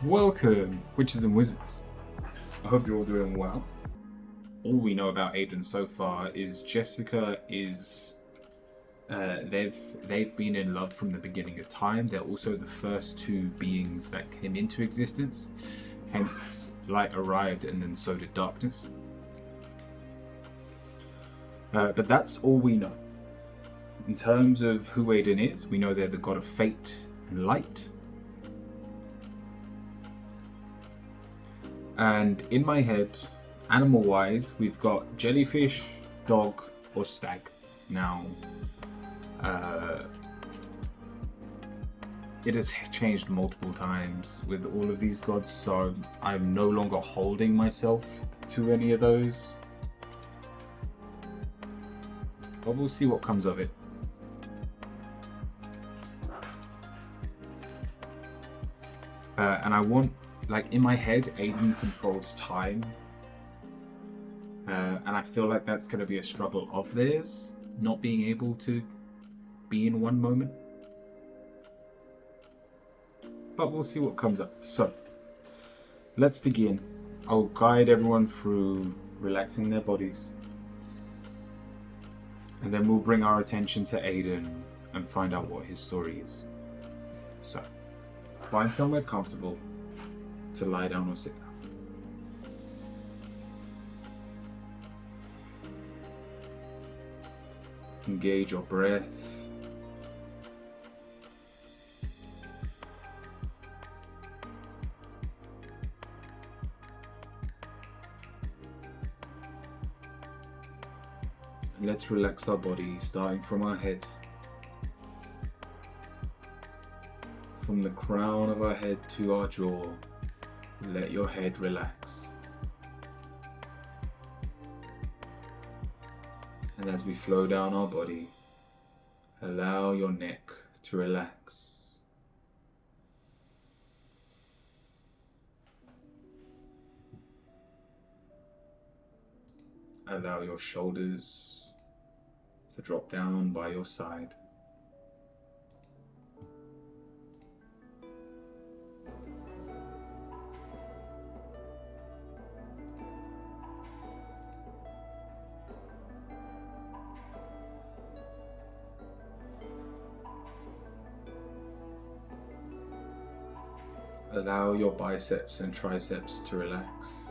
Welcome, witches and wizards. I hope you're all doing well. All we know about Aidan so far is Jessica is they've been in love from the beginning of time. They're also the first two beings that came into existence. Hence, light arrived and then so did darkness. But that's all we know. In terms of who Aidan is, we know they're the god of fate and light. And in my head, animal-wise, we've got jellyfish, dog, or stag. Now, it has changed multiple times with all of these gods, so I'm no longer holding myself to any of those. But we'll see what comes of it. And I want, like, in my head, Aidan controls time. And I feel like that's going to be a struggle of theirs, not being able to be in one moment. But we'll see what comes up. So, let's begin. I'll guide everyone through relaxing their bodies. And then we'll bring our attention to Aidan and find out what his story is. So, find somewhere comfortable to lie down or sit down. Engage your breath. And let's relax our body, starting from our head. From the crown of our head to our jaw, let your head relax. And as we flow down our body, allow your neck to relax. Allow your shoulders to drop down by your side. Allow your biceps and triceps to relax.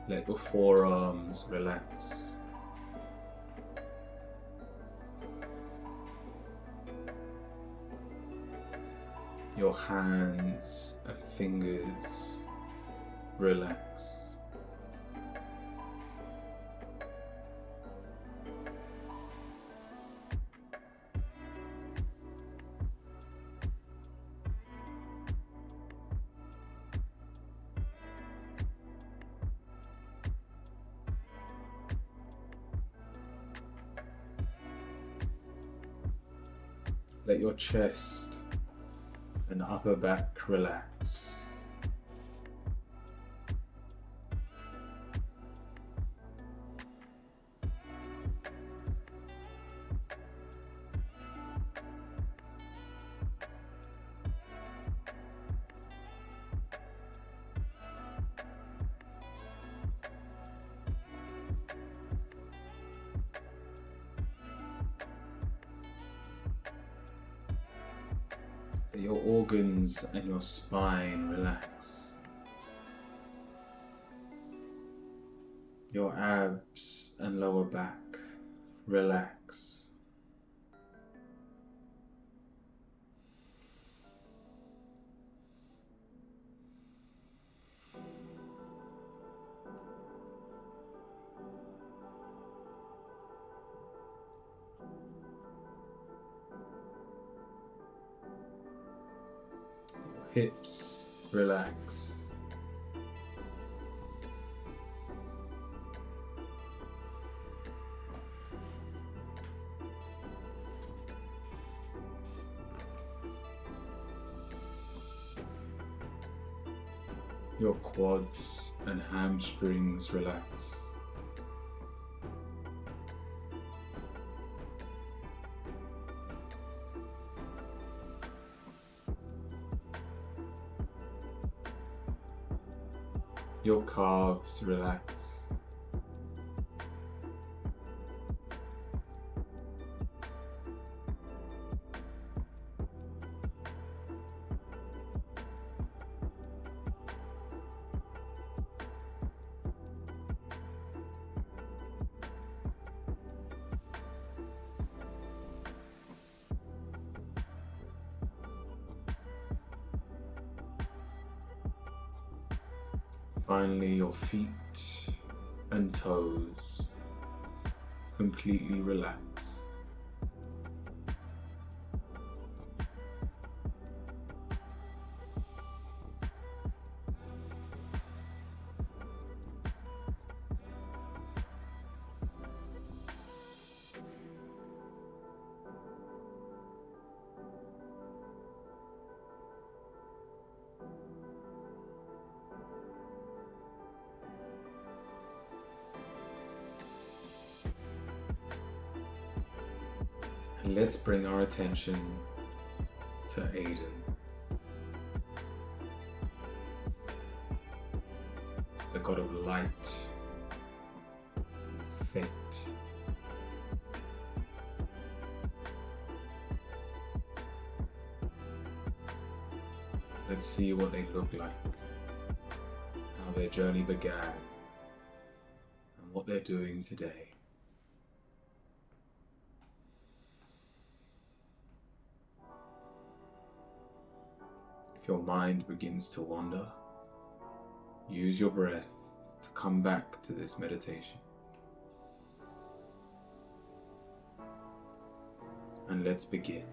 Let your forearms relax. Your hands and fingers relax. Let your chest and upper back relax. Let your organs and your spine relax. Your abs and lower back relax. Hips relax. Your quads and hamstrings relax. Your calves relax. Finally, your feet and toes completely relax. And let's bring our attention to Aidan. The god of light, fate. Let's see what they look like, how their journey began, and what they're doing today. If your mind begins to wander, use your breath to come back to this meditation. And let's begin.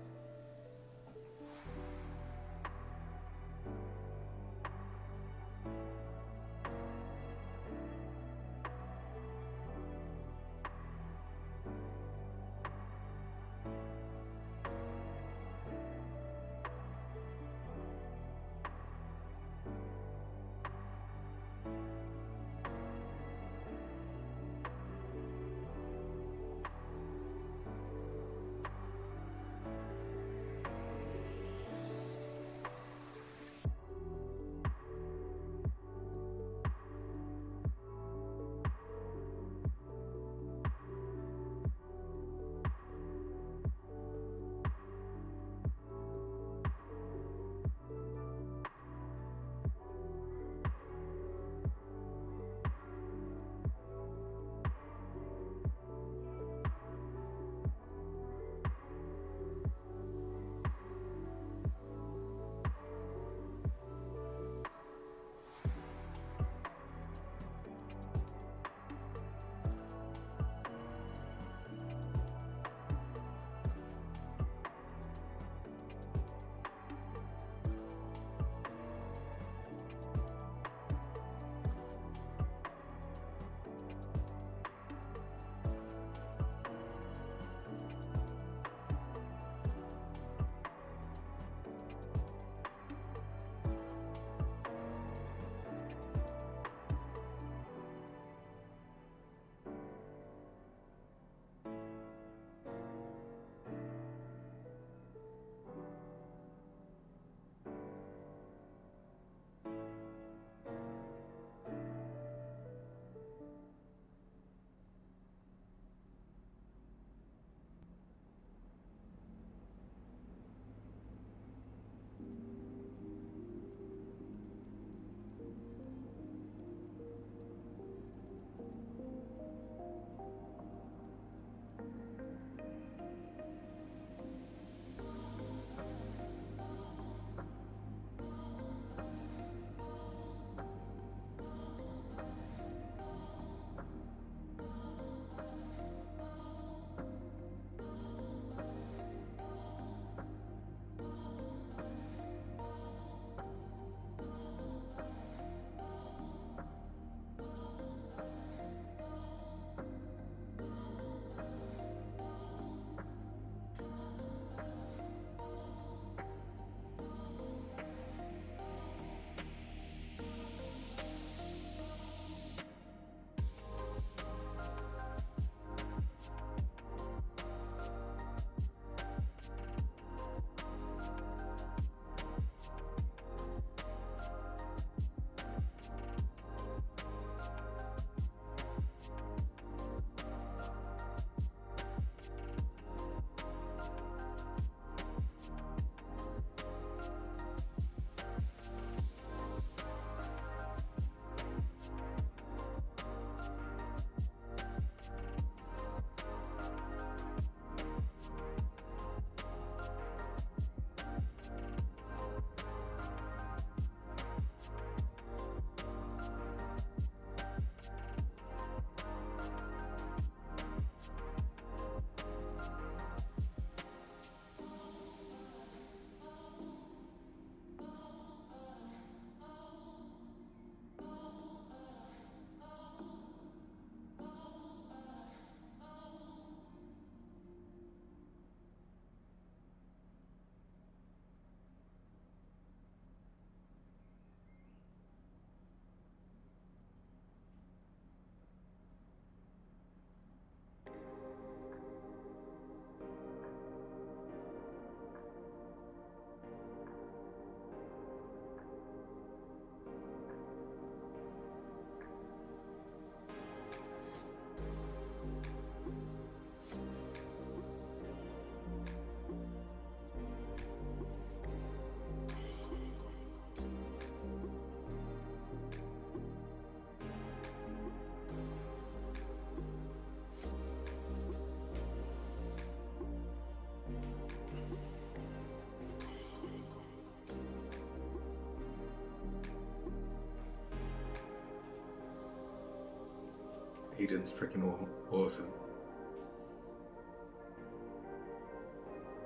Aidan's freaking awesome.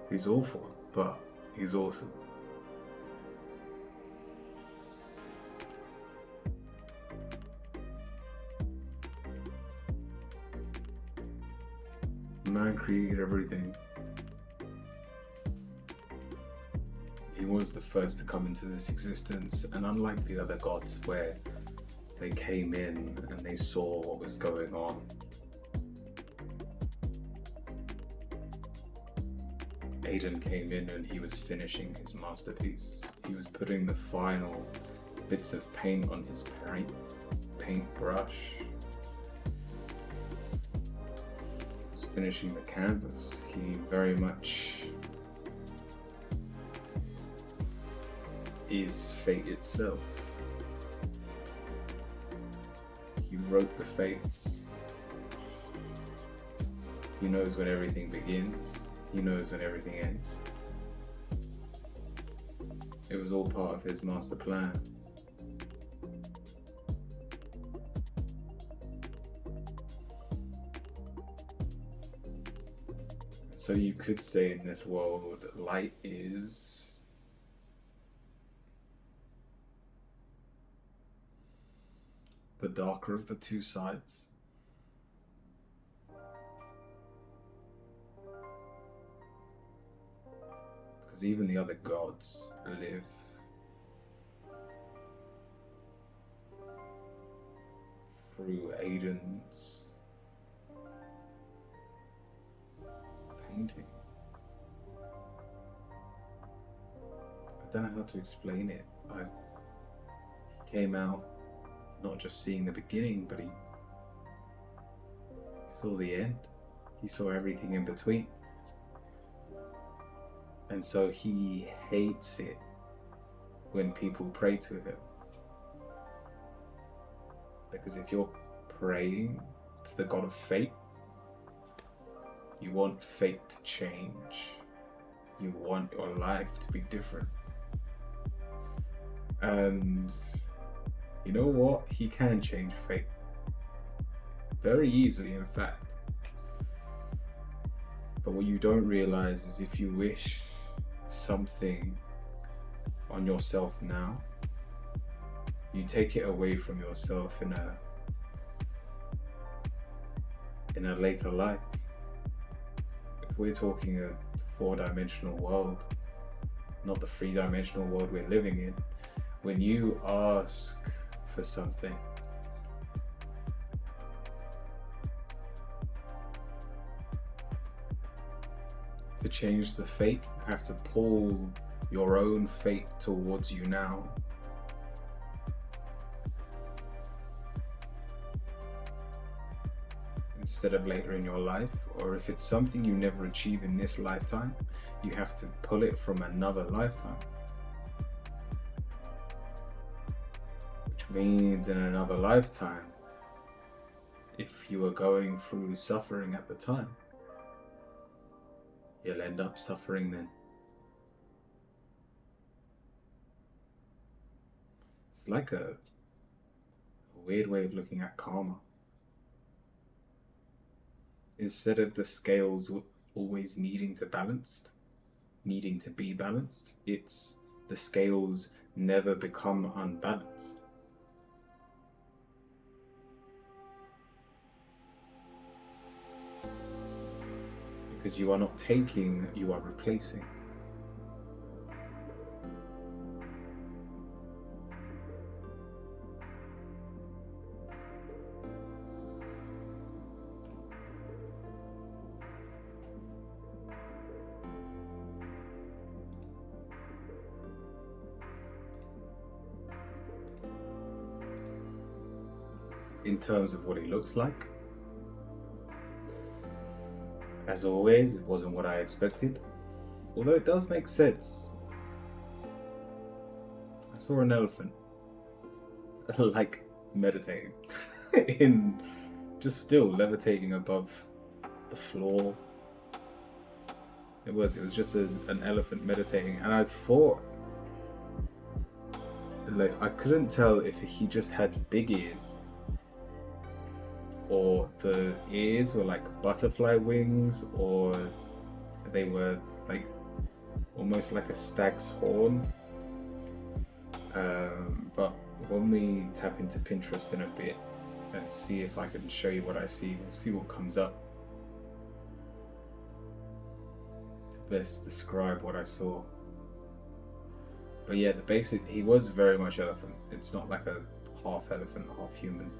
He's awful, but he's awesome. Man created everything. He was the first to come into this existence, and unlike the other gods where they came in and they saw what was going on, Aidan came in and he was finishing his masterpiece. He was putting the final bits of paint on his paintbrush. He was finishing the canvas. He very much is fate itself. He wrote the fates. He knows when everything begins. He knows when everything ends. It was all part of his master plan. So you could say in this world, light is the darker of the two sides. Because even the other gods live through Aidan's painting. I don't know how to explain it. He came out not just seeing the beginning, but he saw the end. He saw everything in between. And so he hates it when people pray to him. Because if you're praying to the god of fate, you want fate to change. You want your life to be different. And you know what? He can change fate. Very easily, in fact. But what you don't realize is if you wish something on yourself now, you take it away from yourself in a later life. If we're talking a 4-dimensional world, not the 3-dimensional world we're living in, when you ask for something, to change the fate, you have to pull your own fate towards you now. Instead of later in your life, or if it's something you never achieve in this lifetime, you have to pull it from another lifetime. Which means in another lifetime, if you are going through suffering at the time, you'll end up suffering then. It's like a weird way of looking at karma. Instead of the scales always needing to be balanced, it's the scales never become unbalanced. Because you are not taking, you are replacing. In terms of what he looks like, as always, it wasn't what I expected, although it does make sense. I saw an elephant, like meditating, just still levitating above the floor. It was just an elephant meditating, and I thought, like, I couldn't tell if he just had big ears or the ears were like butterfly wings, or they were like almost like a stag's horn. But when we tap into Pinterest in a bit and see if I can show you what I see, we'll see what comes up to best describe what I saw. But yeah, the basic, he was very much elephant. It's not like a half elephant, half human.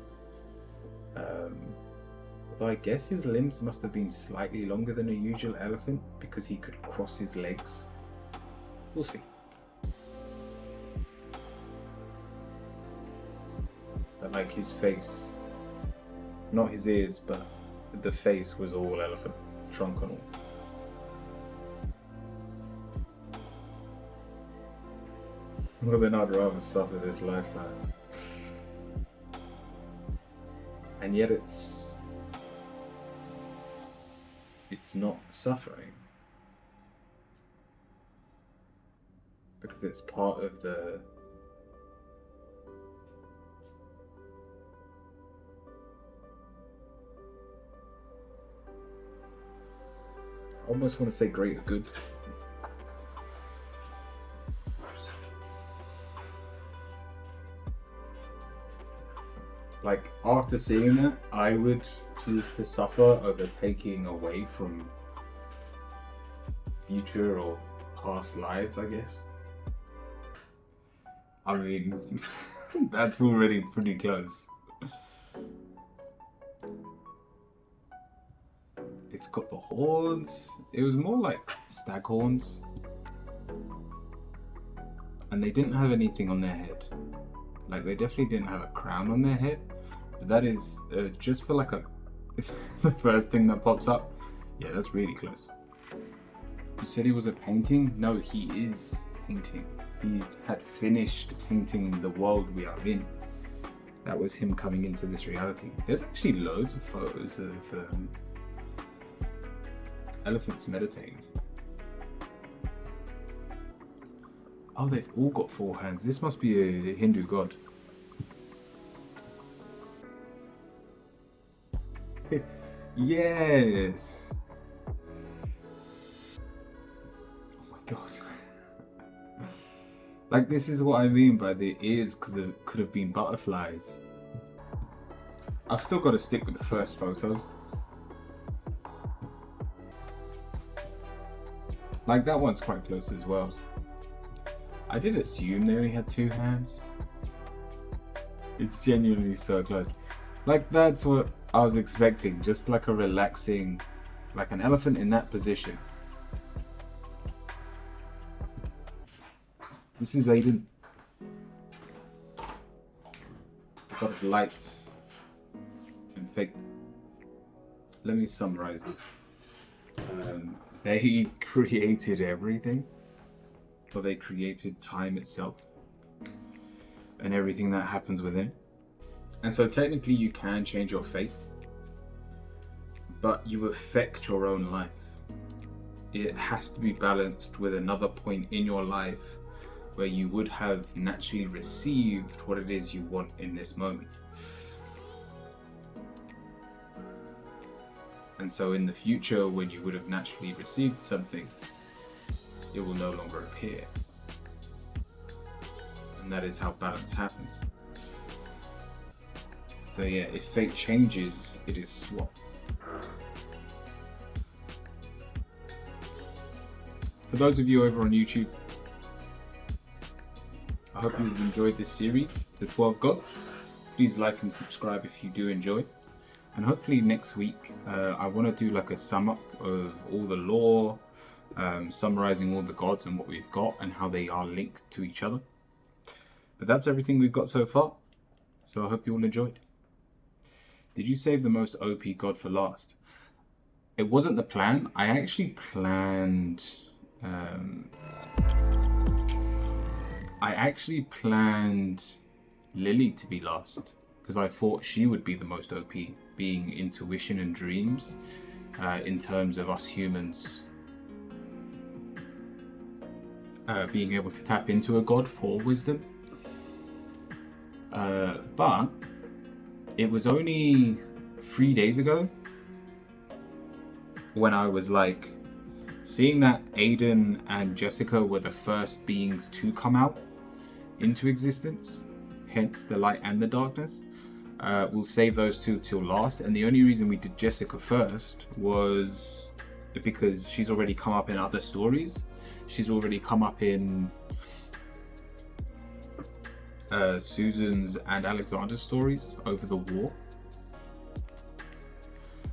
Although I guess his limbs must have been slightly longer than a usual elephant because he could cross his legs. We'll see. But like his face, not his ears, but the face was all elephant, trunk and all. Well, then I'd rather suffer this lifetime. And yet it's not suffering. Because it's part of the I almost want to say greater good. Like, after seeing that, I would choose to suffer over taking away from future or past lives, I guess. I mean, that's already pretty close. It's got the horns. It was more like stag horns. And they didn't have anything on their head. Like, they definitely didn't have a crown on their head. But that is just for like the first thing that pops up. Yeah, that's really close. You said he was a painting? No, he is painting. He had finished painting the world we are in. That was him coming into this reality. There's actually loads of photos of elephants meditating. Oh, they've all got 4 hands. This must be a Hindu god. Yes! Oh my god. Like, this is what I mean by the ears could have been butterflies. I've still got to stick with the first photo. Like, that one's quite close as well. I did assume they only had 2 hands. It's genuinely so close. Like, that's what I was expecting. Just like a relaxing, like an elephant in that position. This is Aidan. Got light and fake. Let me summarize this. They created everything. Or they created time itself and everything that happens within it. And so technically you can change your fate, but you affect your own life. It has to be balanced with another point in your life where you would have naturally received what it is you want in this moment. And so in the future, when you would have naturally received something, it will no longer appear. And that is how balance happens. So yeah, if fate changes, it is swapped. For those of you over on YouTube, I hope you've enjoyed this series, The 12 Gods. Please like and subscribe if you do enjoy. And hopefully next week, I want to do like a sum up of all the lore, summarizing all the gods and what we've got and how they are linked to each other. But that's everything we've got so far. So I hope you all enjoyed. Did you save the most OP god for last? It wasn't the plan. I actually planned... Lily to be last because I thought she would be the most OP, being intuition and dreams in terms of us humans being able to tap into a god for wisdom. But it was only 3 days ago, when I was like seeing that Aidan and Jessica were the first beings to come out into existence, hence the light and the darkness. We'll save those two till last, and the only reason we did Jessica first was because she's already come up in other stories. She's already come up in Susan's and Alexander's stories over the war.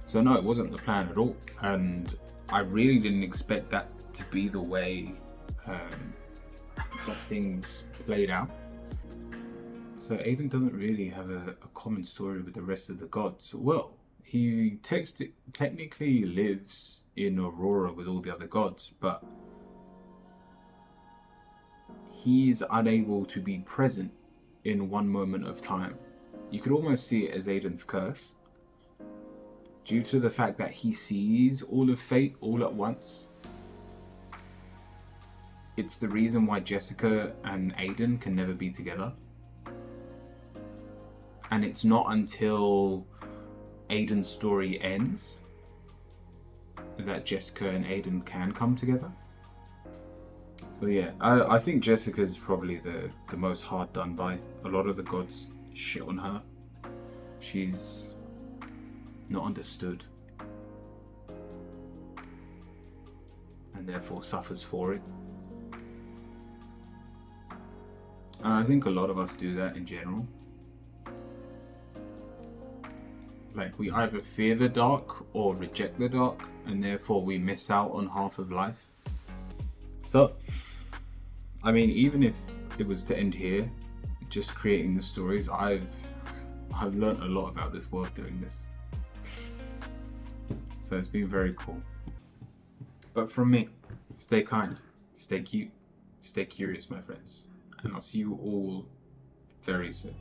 So no, it wasn't the plan at all, and I really didn't expect that to be the way that things played out. So Aidan doesn't really have a common story with the rest of the gods. Well, he technically lives in Aurora with all the other gods, but he's unable to be present in one moment of time. You could almost see it as Aidan's curse, due to the fact that he sees all of fate all at once. It's the reason why Jessica and Aidan can never be together. And it's not until Aidan's story ends that Jessica and Aidan can come together. So yeah, I think Jessica's probably the most hard done by. A lot of the gods shit on her. She's not understood, and therefore suffers for it. And I think a lot of us do that in general. Like, we either fear the dark or reject the dark, and therefore we miss out on half of life. So, I mean, even if it was to end here, just creating the stories, I've learned a lot about this world doing this. So it's been very cool. But from me, stay kind, stay cute, stay curious, my friends. And I'll see you all very soon.